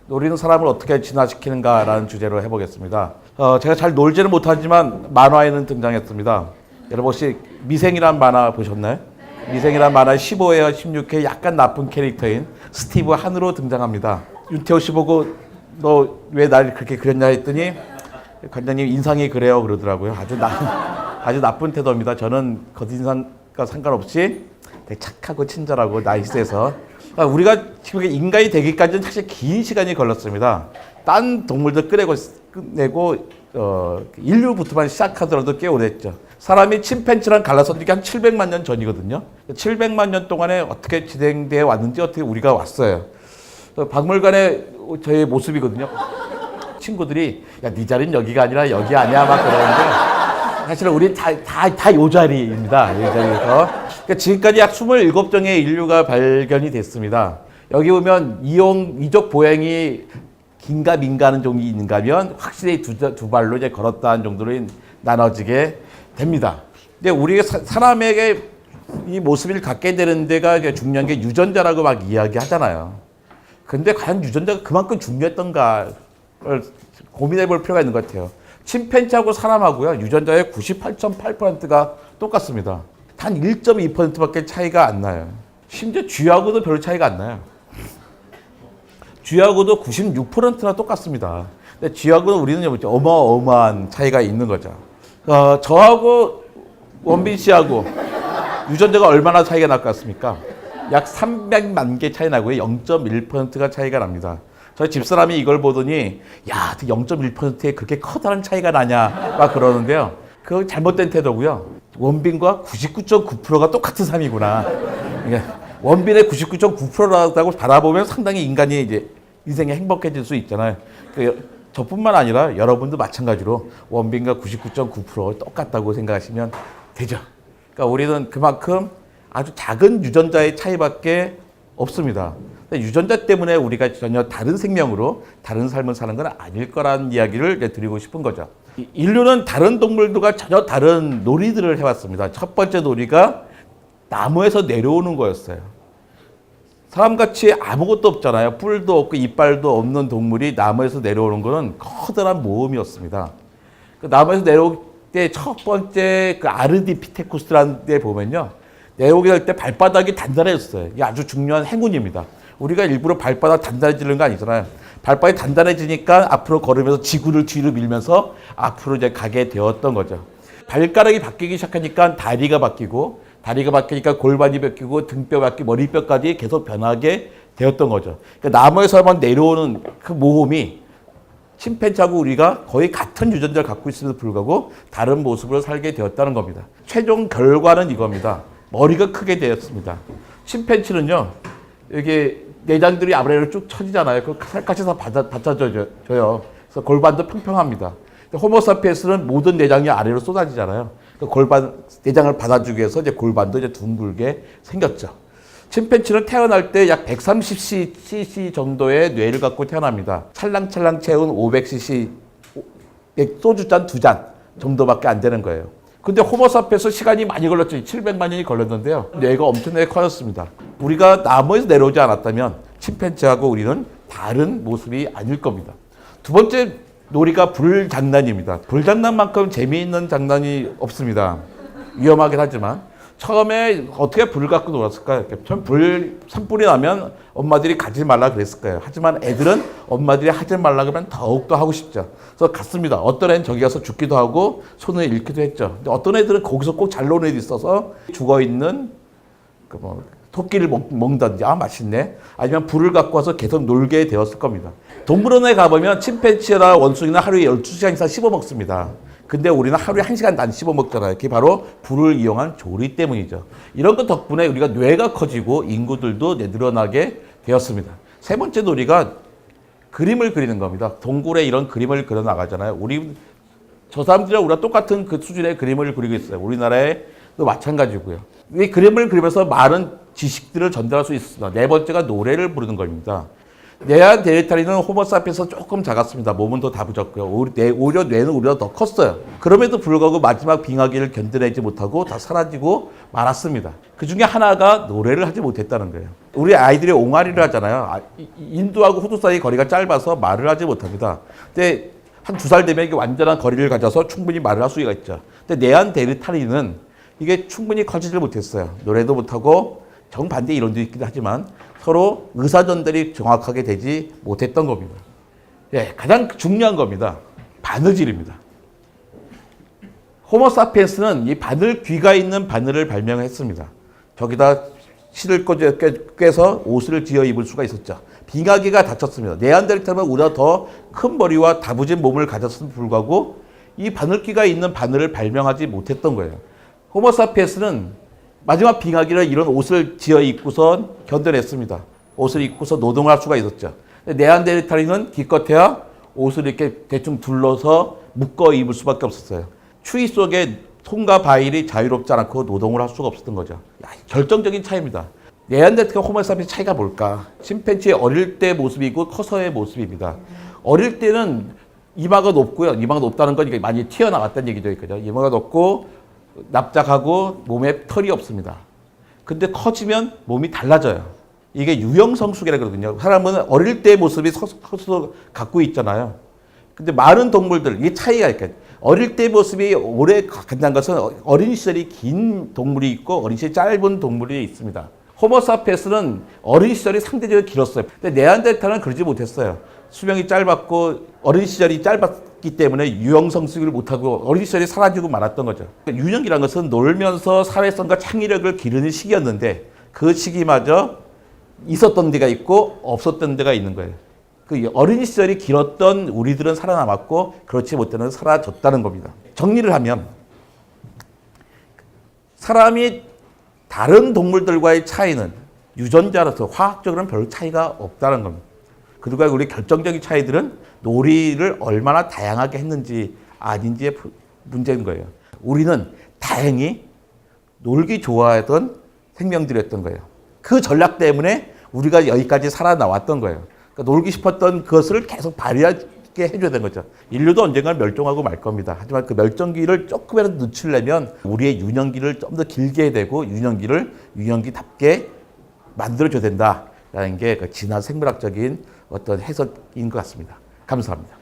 노리는 사람을 어떻게 진화시키는가라는 주제로 해보겠습니다. 제가 잘 놀지는 못하지만 만화에는 등장했습니다. 여러분 혹시 미생이란 만화 보셨나요? 미생이란 만화 15회와 16회 약간 나쁜 캐릭터인 스티브 한으로 등장합니다. 윤태호 씨 보고 너 왜 날 그렇게 그렸냐 했더니 관장님 인상이 그래요 그러더라고요. 아주 나쁜 태도입니다. 저는 겉인상과 상관없이 되게 착하고 친절하고 나이스해서 우리가 지금 인간이 되기까지는 사실 긴 시간이 걸렸습니다. 딴 동물들 끝내고 인류부터만 시작하더라도 꽤 오래했죠. 사람이 침팬지랑 갈라서는 게 한 700만 년 전이거든요. 700만 년 동안에 어떻게 진행되어 왔는지 어떻게 우리가 왔어요. 박물관에 저의 모습이거든요. 친구들이 야, 네 자리는 여기가 아니라 여기 아니야 막 그러는데 사실은 우리 다 요 자리입니다. 이 자리에서. 그러니까 지금까지 약 27종의 인류가 발견이 됐습니다. 여기 보면 이족 보행이 긴가 민가 하는 종이 있는가 하면 확실히 두 발로 이제 걸었다는 정도로 나눠지게 됩니다. 근데 우리가 사람에게 이 모습을 갖게 되는 데가 중요한 게 유전자라고 막 이야기하잖아요. 근데 과연 유전자가 그만큼 중요했던가를 고민해 볼 필요가 있는 것 같아요. 침팬지하고 사람하고요. 유전자의 98.8%가 똑같습니다. 단 1.2%밖에 차이가 안 나요. 심지어 쥐하고도 별 차이가 안 나요. 쥐하고도 96%나 똑같습니다. 근데 쥐하고는 우리는 어마어마한 차이가 있는 거죠. 저하고 원빈 씨하고 유전자가 얼마나 차이가 날 것 같습니까? 약 300만 개 차이 나고요. 0.1%가 차이가 납니다. 저희 집사람이 이걸 보더니 야, 0.1%에 그렇게 커다란 차이가 나냐 막 그러는데요. 그거 잘못된 태도고요. 원빈과 99.9%가 똑같은 삶이구나. 원빈의 99.9%라고 바라보면 상당히 인간이 이제 인생이 행복해질 수 있잖아요. 저뿐만 아니라 여러분도 마찬가지로 원빈과 99.9% 똑같다고 생각하시면 되죠. 그러니까 우리는 그만큼 아주 작은 유전자의 차이밖에 없습니다. 유전자 때문에 우리가 전혀 다른 생명으로 다른 삶을 사는 건 아닐 거라는 이야기를 드리고 싶은 거죠. 인류는 다른 동물들과 전혀 다른 놀이들을 해왔습니다. 첫 번째 놀이가 나무에서 내려오는 거였어요. 사람같이 아무것도 없잖아요. 뿔도 없고 이빨도 없는 동물이 나무에서 내려오는 것은 커다란 모험이었습니다. 나무에서 내려올 때 첫 번째 아르디피테쿠스라는 데 보면요. 내려오게 될 때 발바닥이 단단해졌어요. 이게 아주 중요한 행운입니다. 우리가 일부러 발바닥 단단해지는 거 아니잖아요. 발바닥이 단단해지니까 앞으로 걸으면서 지구를 뒤로 밀면서 앞으로 이제 가게 되었던 거죠. 발가락이 바뀌기 시작하니까 다리가 바뀌니까 골반이 바뀌고 등뼈 바뀌고 머리뼈까지 계속 변하게 되었던 거죠. 그러니까 나무에서만 내려오는 그 모험이 침팬지하고 우리가 거의 같은 유전자를 갖고 있음에도 불구하고 다른 모습으로 살게 되었다는 겁니다. 최종 결과는 이겁니다. 머리가 크게 되었습니다. 침팬지는요, 이게 내장들이 아래로 쭉 처지잖아요. 그 살갗에서 받쳐줘요. 그래서 골반도 평평합니다. 호모사피엔스는 모든 내장이 아래로 쏟아지잖아요. 그 내장을 받아주기 위해서 이제 골반도 이제 둥글게 생겼죠. 침팬지는 태어날 때 약 130cc 정도의 뇌를 갖고 태어납니다. 찰랑찰랑 채운 500cc 소주잔 2잔 정도밖에 안 되는 거예요. 근데 호모사피엔스 시간이 많이 걸렸죠. 700만 년이 걸렸는데요. 뇌가 엄청나게 커졌습니다. 우리가 나무에서 내려오지 않았다면 침팬지하고 우리는 다른 모습이 아닐 겁니다. 두 번째 놀이가 불장난입니다. 불장난만큼 재미있는 장난이 없습니다. 위험하긴 하지만 처음에 어떻게 불을 갖고 놀았을까요? 처음 산불이 나면 엄마들이 가지 말라 그랬을 거예요. 하지만 애들은 엄마들이 하지 말라 그러면 더욱더 하고 싶죠. 그래서 갔습니다. 어떤 애는 저기 가서 죽기도 하고 손을 잃기도 했죠. 근데 어떤 애들은 거기서 꼭 잘 노는 애도 있어서 죽어있는 토끼를 먹는다든지 맛있네. 아니면 불을 갖고 와서 계속 놀게 되었을 겁니다. 동물원에 가보면 침팬지나 원숭이나 하루에 12시간 이상 씹어먹습니다. 근데 우리는 하루에 1시간 안 씹어먹잖아요. 그게 바로 불을 이용한 조리 때문이죠. 이런 것 덕분에 우리가 뇌가 커지고 인구들도 늘어나게 되었습니다. 세 번째 놀이가 그림을 그리는 겁니다. 동굴에 이런 그림을 그려 나가잖아요. 저 사람들이랑 우리가 똑같은 그 수준의 그림을 그리고 있어요. 우리나라에도 마찬가지고요. 이 그림을 그리면서 많은 지식들을 전달할 수 있습니다. 네 번째가 노래를 부르는 겁니다. 네안데르탈인은 호모사피엔스에서 조금 작았습니다. 몸은 더 다부졌고요. 오히려 뇌는 우리가 더 컸어요. 그럼에도 불구하고 마지막 빙하기를 견뎌내지 못하고 다 사라지고 말았습니다. 그 중에 하나가 노래를 하지 못했다는 거예요. 우리 아이들이 옹알이를 하잖아요. 인두하고 후두 사이 거리가 짧아서 말을 하지 못합니다. 근데 한 2살 되면 이게 완전한 거리를 가져서 충분히 말을 할 수가 있죠. 근데 네안데르탈인은 이게 충분히 커지질 못했어요. 노래도 못하고 정반대 이론도 있긴 하지만 서로 의사전달이 정확하게 되지 못했던 겁니다. 예, 가장 중요한 겁니다. 바느질입니다. 호모사피엔스는 이 바늘 귀가 있는 바늘을 발명했습니다. 저기다 실을 꿰서 옷을 지어 입을 수가 있었죠. 빙하기가 닫혔습니다. 네안데르탈은 우리가 더 큰 머리와 다부진 몸을 가졌음에도 불구하고 이 바늘귀가 있는 바늘을 발명하지 못했던 거예요. 호모사피엔스는 마지막 빙하기를 이런 옷을 지어 입고선 견뎌냈습니다. 옷을 입고서 노동을 할 수가 있었죠. 네안데르탈인은 기껏해야 옷을 이렇게 대충 둘러서 묶어 입을 수밖에 없었어요. 추위 속에 손과 바일이 자유롭지 않고 노동을 할 수가 없었던 거죠. 결정적인 차이입니다. 네안데르탈과 호모사피엔스 차이가 뭘까? 침팬지의 어릴 때 모습이고 커서의 모습입니다. 어릴 때는 이마가 높고요. 이마가 높다는 건 많이 튀어나왔다는 얘기죠. 그죠? 이마가 높고 납작하고 몸에 털이 없습니다. 근데 커지면 몸이 달라져요. 이게 유형성숙이라고 그러거든요. 사람은 어릴 때의 모습이 커서 갖고 있잖아요. 근데 많은 동물들, 이게 차이가 있어요. 어릴 때의 모습이 오래 간다는 것은 어린 시절이 긴 동물이 있고 어린 시절이 짧은 동물이 있습니다. 호모사피엔스는 어린 시절이 상대적으로 길었어요. 근데 네안데르탈은 그러지 못했어요. 수명이 짧았고 어린 시절이 짧았기 때문에 유형성숙을 못하고 어린 시절이 사라지고 말았던 거죠. 유년기라는 것은 놀면서 사회성과 창의력을 기르는 시기였는데 그 시기마저 있었던 데가 있고 없었던 데가 있는 거예요. 그 어린 시절이 길었던 우리들은 살아남았고 그렇지 못한 은 사라졌다는 겁니다. 정리를 하면 사람이 다른 동물들과의 차이는 유전자로서 화학적으로는 별 차이가 없다는 겁니다. 그들과 우리 결정적인 차이들은 놀이를 얼마나 다양하게 했는지 아닌지의 문제인 거예요. 우리는 다행히 놀기 좋아하던 생명들이었던 거예요. 그 전략 때문에 우리가 여기까지 살아나왔던 거예요. 그러니까 놀기 싶었던 그것을 계속 발휘하게 해줘야 되는 거죠. 인류도 언젠가는 멸종하고 말 겁니다. 하지만 그 멸종기를 조금이라도 늦추려면 우리의 유년기를 좀 더 길게 해야 되고 유년기를 유년기답게 만들어줘야 된다라는 게 그 진화 생물학적인 어떤 해석인 것 같습니다. 감사합니다.